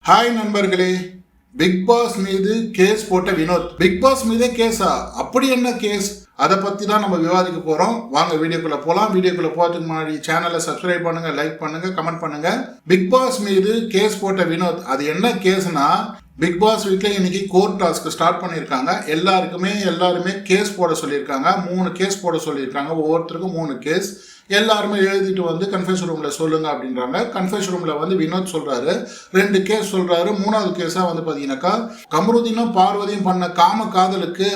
Hi நண்பர்களே, big pass மீது case போட்ட வினோத். பிக் பாஸ் மீதே கேஸா? அப்படி என்ன கேஸ்? அதை பத்தி தான் நம்ம விவாதிக்க போறோம். வாங்க வீடியோக்குள்ள போலாம். வீடியோக்குள்ள போறதுக்கு முன்னாடி சேனலை சப்ஸ்கிரைப் பண்ணுங்க, லைக் பண்ணுங்க, கமெண்ட் பண்ணுங்க. பிக் பாஸ் மீது கேஸ் போட்ட வினோத், அது என்ன கேஸ்னா, பிக் பாஸ் வீட்டில் இன்னைக்கு கோர்ட் டாஸ்க் ஸ்டார்ட் பண்ணியிருக்காங்க. எல்லாருமே கேஸ் போட சொல்லியிருக்காங்க. 3 கேஸ் போட சொல்லியிருக்காங்க. ஒவ்வொருத்தருக்கும் 3 கேஸ். எல்லாருமே எழுதிட்டு வந்து கன்ஃபெஷன் ரூம்ல சொல்லுங்க அப்படின்றாங்க. கன்ஃபெஷன் ரூம்ல வந்து வினோத் சொல்றாரு, 2 கேஸ் சொல்றாரு. 3வது கேஸா வந்து பாத்தீங்கன்னாக்கா, கமருதீனும் பார்வதியும் பண்ண காம காதலுக்கு,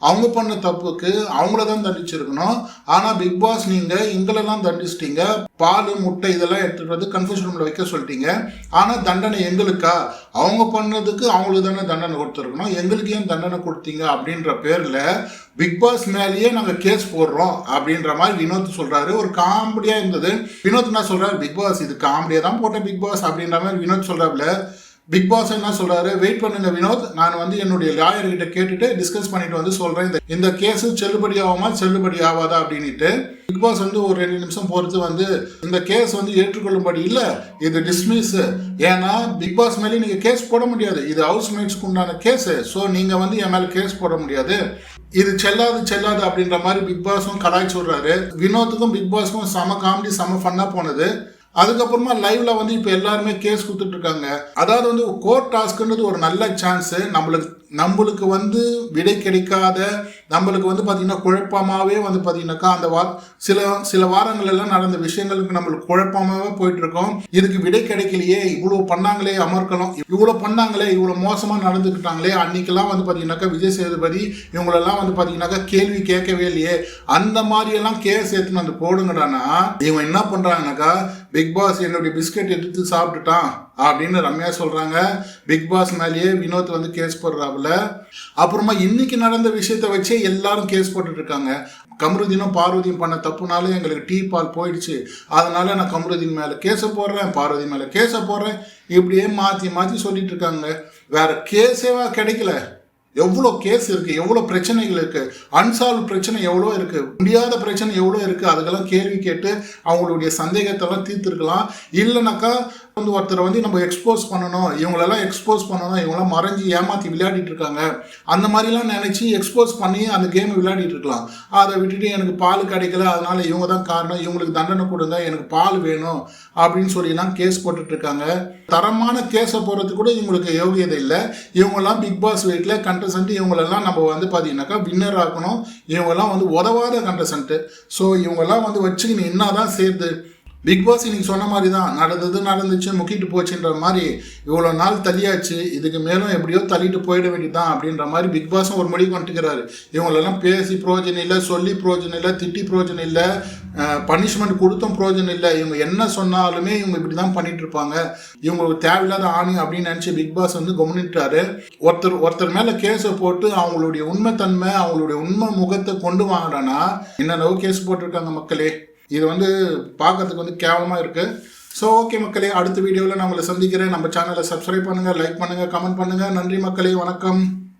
அவங்க பண்ண தப்புக்கு அவங்கள தான் தண்டிச்சிருக்கணும். ஆனா பிக் பாஸ் நீங்க எங்களெல்லாம் தண்டிச்சிட்டீங்க. பால் முட்டை இதெல்லாம் எடுத்துட்டு வந்து கன்ஃபெஷன் ரூம்ல வைக்க சொல்லிட்டீங்க. ஆனா தண்டனை எங்களுக்கா? அவங்க பண்ணதுக்கு அவங்களுக்கு தானே தண்டனை கொடுத்துருக்கணும், எங்களுக்கு ஏன் தண்டனை கொடுத்தீங்க அப்படின்ற பேர்ல பிக் பாஸ் மேலேயே நாங்க கேஸ் போடுறோம் அப்படின்ற மாதிரி வினோத் சொல்றாரு. ஒரு காமெடியா இருந்தது. வினோத் என்ன சொல்றாரு, பிக் பாஸ் இது காமெடியா தான் போட்டேன் பிக் பாஸ் அப்படின்ற மாதிரி வினோத் சொல்றாருல. பிக் பாஸ் என்ன சொல்றாரு, வெயிட் பண்ணுங்க வினோத், நான் வந்து என்னுடைய லாயர் கிட்ட கேட்டுட்டு டிஸ்கஸ் பண்ணிட்டு வந்து சொல்றேன், இந்த கேஸ் செல்லுபடி ஆகுமா செல்லுபடி ஆகாதா அப்படின்ட்டு. பிக் பாஸ் வந்து ஒரு 2 நிமிஷம் பொறுத்து வந்து, இந்த கேஸ் வந்து ஏற்றுக்கொள்ளும்படி இல்லை, இது டிஸ்மிஸ். ஏன்னா பிக் பாஸ் மேலே நீங்க கேஸ் போட முடியாது, இது ஹவுஸ் மேட்ஸ்க்கு உண்டான கேஸ். ஸோ நீங்க வந்து என் மேல கேஸ் போட முடியாது, இது செல்லாது அப்படின்ற மாதிரி பிக் பாஸும் கலாய்ச்சி சொல்றாரு. வினோத்துக்கும் பிக் பாஸுக்கும் செம காமெடி, செம ஃபன்னா போனது. அதுக்கப்புறமா லைவ்ல வந்து இப்போ எல்லாருமே கேஸ் கொடுத்துட்டு இருக்காங்க. அதாவது வந்து கோர்ட் டாஸ்க்ன்றது ஒரு நல்ல சான்ஸ். நம்மளுக்கு வந்து விடை கிடைக்காத, நம்மளுக்கு வந்து பார்த்தீங்கன்னா குழப்பமாகவே வந்து பார்த்தீங்கன்னாக்கா அந்த சில வாரங்கள் எல்லாம் நடந்த விஷயங்களுக்கு நம்மளுக்கு குழப்பமாகவே போயிட்டு இருக்கோம். இதுக்கு விடை கிடைக்கலையே, இவ்வளோ பண்ணாங்களே அமர்க்கலாம், இவ்வளோ பண்ணாங்களே, இவ்வளோ மோசமாக நடந்துக்கிட்டாங்களே, அன்னைக்கெல்லாம் வந்து பார்த்தீங்கன்னாக்கா விஜய் சேதுபதி இவங்களெல்லாம் வந்து பார்த்தீங்கன்னாக்கா கேள்வி கேட்கவே இல்லையே, அந்த மாதிரியெல்லாம் கேஸ் எடுத்துன்னு வந்து போடுங்கடானா, இவங்க என்ன பண்ணுறாங்கனாக்கா, பிக் பாஸ் என்னுடைய பிஸ்கெட் எடுத்து சாப்பிட்டுட்டான் அப்படின்னு ரம்யா சொல்றாங்க. பிக் பாஸ் மேலேயே வினோத் வந்து கேஸ் போடுறாப்புல. அப்புறமா இன்னைக்கு நடந்த விஷயத்த வச்சே எல்லாரும் கேஸ் போட்டுட்டு இருக்காங்க. கமருதீனும் பார்வதியும் பண்ண தப்புனால எங்களுக்கு டீ பால் போயிடுச்சு, அதனால நான் கமருதீன் மேல கேஸ போடுறேன், பார்வதி மேல கேஸ போடுறேன், இப்படியே மாத்தி சொல்லிட்டு இருக்காங்க. வேற கேஸேவா கிடைக்கல. எவ்வளோ கேஸ் இருக்கு, எவ்வளோ பிரச்சனைகள் இருக்கு, அன்சால்வ் பிரச்சனை எவ்வளோ இருக்கு, முடியாத பிரச்சனை எவ்வளோ இருக்கு. அதுக்கெல்லாம் கேள்வி கேட்டு அவங்களுடைய சந்தேகத்தெல்லாம் தீர்த்துருக்கலாம். இல்லைனாக்கா வந்து ஒருத்தரை வந்து நம்ம எக்ஸ்போஸ் பண்ணணும், இவங்களெல்லாம் எக்ஸ்போஸ் பண்ணணும், இவங்களாம் மறைஞ்சி ஏமாற்றி விளையாடிட்டு இருக்காங்க, அந்த மாதிரிலாம் நினைச்சு எக்ஸ்போஸ் பண்ணி அந்த கேமை விளையாடிட்டு இருக்கலாம். அதை விட்டுட்டு எனக்கு பால் கிடைக்கல, அதனால இவங்க தான் காரணம், இவங்களுக்கு தண்டனை கொடுங்க, எனக்கு பால் வேணும் அப்படின்னு சொல்லிலாம் கேஸ் போட்டுட்டு இருக்காங்க. தரமான கேஸை போடுறதுக்கு கூட இவங்களுக்கு யோகியதை இல்லை. இவங்கெல்லாம் பிக் பாஸ் வீட்டில் கண்டஸ்டன்ட், இவங்களெல்லாம் நம்ம வந்து பார்த்தீங்கன்னாக்கா வின்னர் ஆக்கணும். இவங்கெல்லாம் வந்து உதவாத கண்டஸ்டன்ட். ஸோ இவங்கெல்லாம் வந்து வச்சுக்கின்னு என்னதான் சேர்த்து பிக் பாஸ் இன்னைக்கு சொன்ன மாதிரி தான், நடந்துச்சு முக்கிட்டு போச்சுன்ற மாதிரி இவ்வளோ நாள் தள்ளியாச்சு, இதுக்கு மேலும் எப்படியோ தள்ளிட்டு போயிட வேண்டியதான் அப்படின்ற மாதிரி பிக் பாஸும் ஒரு முடிவு வந்துட்டுக்கிறாரு. இவங்களெல்லாம் பேசி பிரோஜனம் இல்லை, சொல்லி பிரோஜனம் இல்லை, திட்டி பிரோஜனம் இல்லை, பனிஷ்மெண்ட் கொடுத்தும் பிரோஜனம் இல்லை. இவங்க என்ன சொன்னாலுமே இவங்க இப்படி தான் பண்ணிட்டு இருப்பாங்க, இவங்களுக்கு தேவையில்லாத ஆணி அப்படின்னு நினச்சி பிக் பாஸ் வந்து கவனிட்டாரு. ஒருத்தர் மேலே கேஸை போட்டு அவங்களுடைய உண்மைத்தன்மை, அவங்களுடைய உண்மை முகத்தை கொண்டு வாங்கடானா என்னென்னவோ கேஸ் போட்டிருக்காங்க மக்களே. இது வந்து பார்க்கறதுக்கு வந்து கேவலமாக இருக்குது. ஸோ ஓகே மக்களே, அடுத்த வீடியோவில் நான் உங்களை சந்திக்கிறேன். நம்ம சேனலை சப்ஸ்கிரைப் பண்ணுங்கள், லைக் பண்ணுங்கள், கமெண்ட் பண்ணுங்கள். நன்றி மக்களே, வணக்கம்.